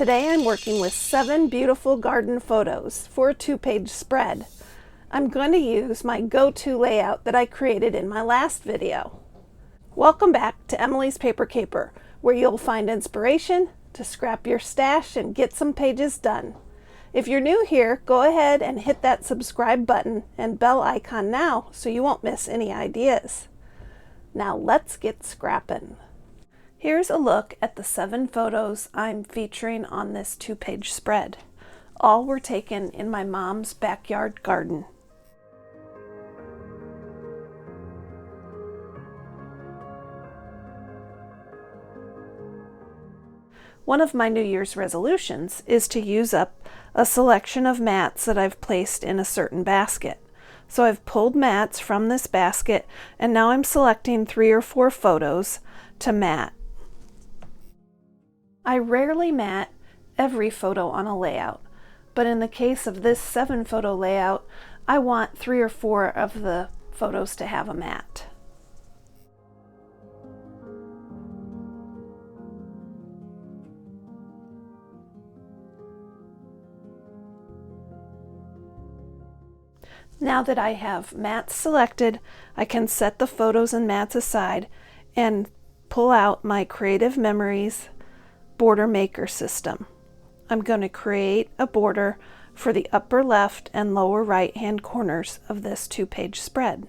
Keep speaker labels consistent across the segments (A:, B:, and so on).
A: Today I'm working with 7 beautiful garden photos for a 2-page spread. I'm going to use my go-to layout that I created in my last video. Welcome back to Emilee's Paper Caper, where you'll find inspiration to scrap your stash and get some pages done. If you're new here, go ahead and hit that subscribe button and bell icon now so you won't miss any ideas. Now let's get scrapping. Here's a look at the 7 photos I'm featuring on this 2-page spread. All were taken in my mom's backyard garden. One of my New Year's resolutions is to use up a selection of mats that I've placed in a certain basket. So I've pulled mats from this basket and now I'm selecting 3 or 4 photos to mat. I rarely mat every photo on a layout, but in the case of this 7-photo layout, I want 3 or 4 of the photos to have a mat. Now that I have mats selected, I can set the photos and mats aside and pull out my Creative Memories border maker system. I'm going to create a border for the upper left and lower right hand corners of this 2-page spread.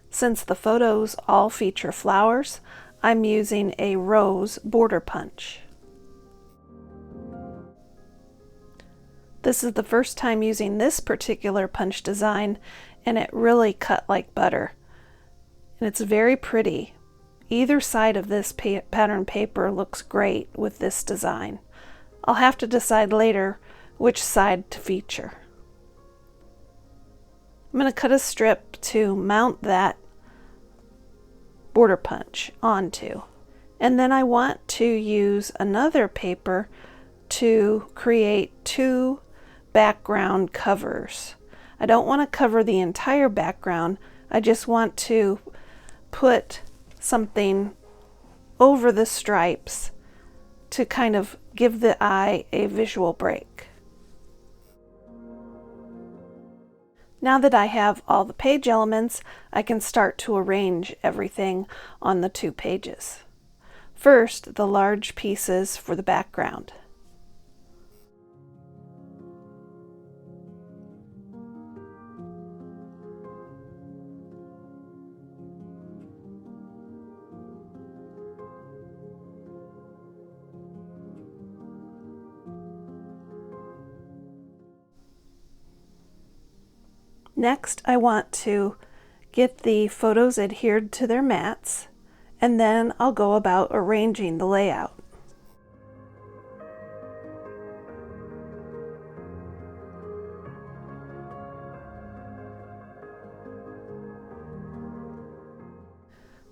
A: Since the photos all feature flowers, I'm using a rose border punch. This is the first time using this particular punch design, and it really cut like butter. And it's very pretty. Either side of this pattern paper looks great with this design. I'll have to decide later which side to feature. I'm going to cut a strip to mount that border punch onto. And then I want to use another paper to create 2 background covers. I don't want to cover the entire background. I just want to put something over the stripes to kind of give the eye a visual break. Now that I have all the page elements, I can start to arrange everything on the 2 pages. First, the large pieces for the background. Next, I want to get the photos adhered to their mats, and then I'll go about arranging the layout.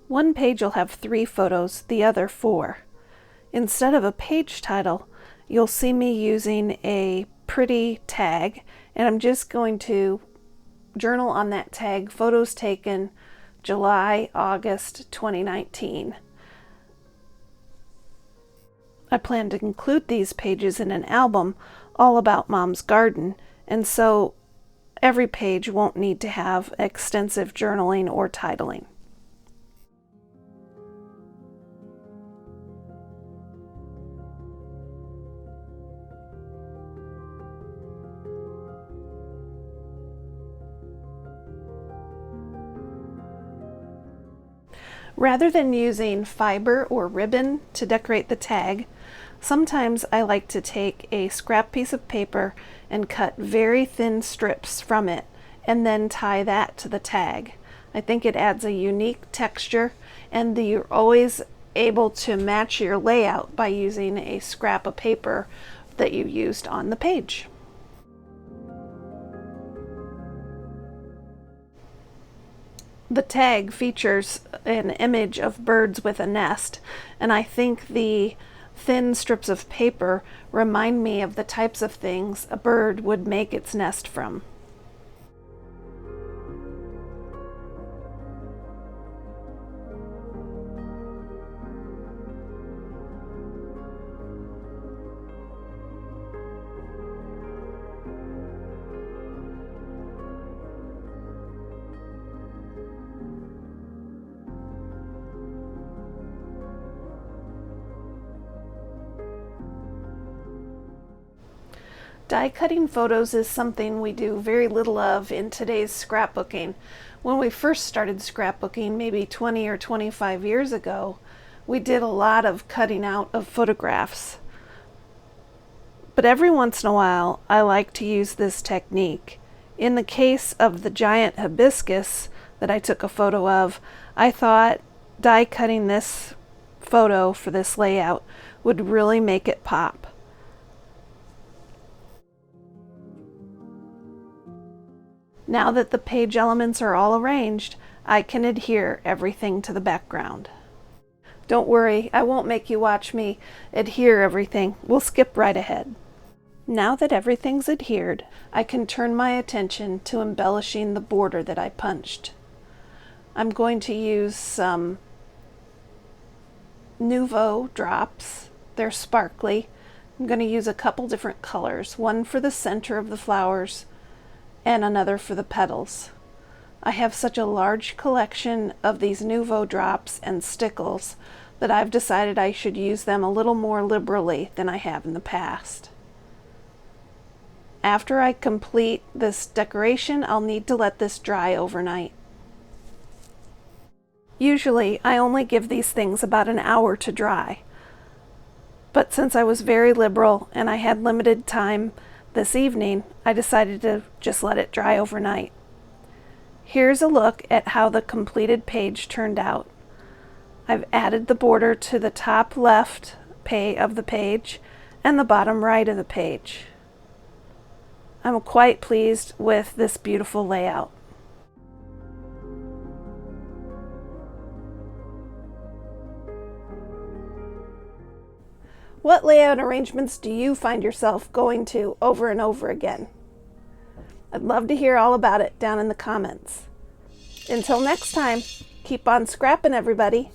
A: One page will have 3 photos, the other 4. Instead of a page title, you'll see me using a pretty tag, and I'm just going to journal on that tag, photos taken July, August 2019. I plan to include these pages in an album all about Mom's garden, and so every page won't need to have extensive journaling or titling. Rather than using fiber or ribbon to decorate the tag, sometimes I like to take a scrap piece of paper and cut very thin strips from it and then tie that to the tag. I think it adds a unique texture, and you're always able to match your layout by using a scrap of paper that you used on the page. The tag features an image of birds with a nest, and I think the thin strips of paper remind me of the types of things a bird would make its nest from. Die cutting photos is something we do very little of in today's scrapbooking. When we first started scrapbooking, maybe 20 or 25 years ago, we did a lot of cutting out of photographs. But every once in a while, I like to use this technique. In the case of the giant hibiscus that I took a photo of, I thought die cutting this photo for this layout would really make it pop. Now that the page elements are all arranged, I can adhere everything to the background. Don't worry, I won't make you watch me adhere everything. We'll skip right ahead. Now that everything's adhered, I can turn my attention to embellishing the border that I punched. I'm going to use some Nuvo drops. They're sparkly. I'm going to use a couple different colors, one for the center of the flowers and another for the petals. I have such a large collection of these Nuvo drops and stickles that I've decided I should use them a little more liberally than I have in the past. After I complete this decoration, I'll need to let this dry overnight. Usually, I only give these things about an hour to dry. But since I was very liberal and I had limited time this evening, I decided to just let it dry overnight. Here's a look at how the completed page turned out. I've added the border to the top left of the page and the bottom right of the page. I'm quite pleased with this beautiful layout. What layout arrangements do you find yourself going to over and over again? I'd love to hear all about it down in the comments. Until next time, keep on scrapping, everybody.